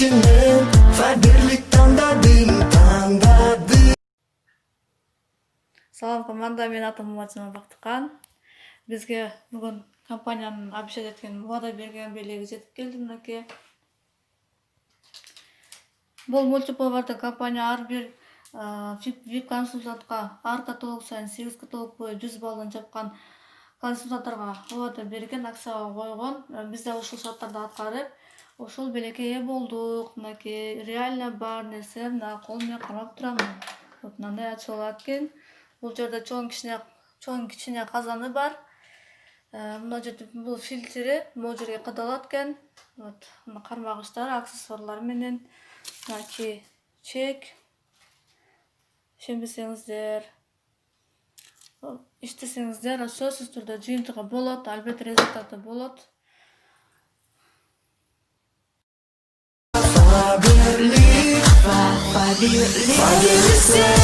içinden Faderlik tandadım. Салам команда, мен атым Муматжан Бактыкан. Бизге бүгүн компаниянын обещать эткен, вада берген белеги жетип келди мынакей. Бул мультиповарда компания ар бир VIP консультантка ар каталог сайын 8 каталог бою 100 баллдан жапкан консультанттарга вада берген, акцияга койгон. Биз да ушул шарттарды аткарып, ушул белекке ээ болдук. Мынакей реально бар нерсе мына кол менен карап турамын. Вот мындай ачып алат экен. Бул жерде чоң кичине казаны бар. Мына жерде бул фильтри могу жерге кадалат экен. Вот мына кармагычтар, аксессуарлар менен мынакей чек. Ишенбесеңиздер, иштесеңиздер, сөзсүз түрдө жыйынтыгы болот, албетте результаты болот. Faderlik sen,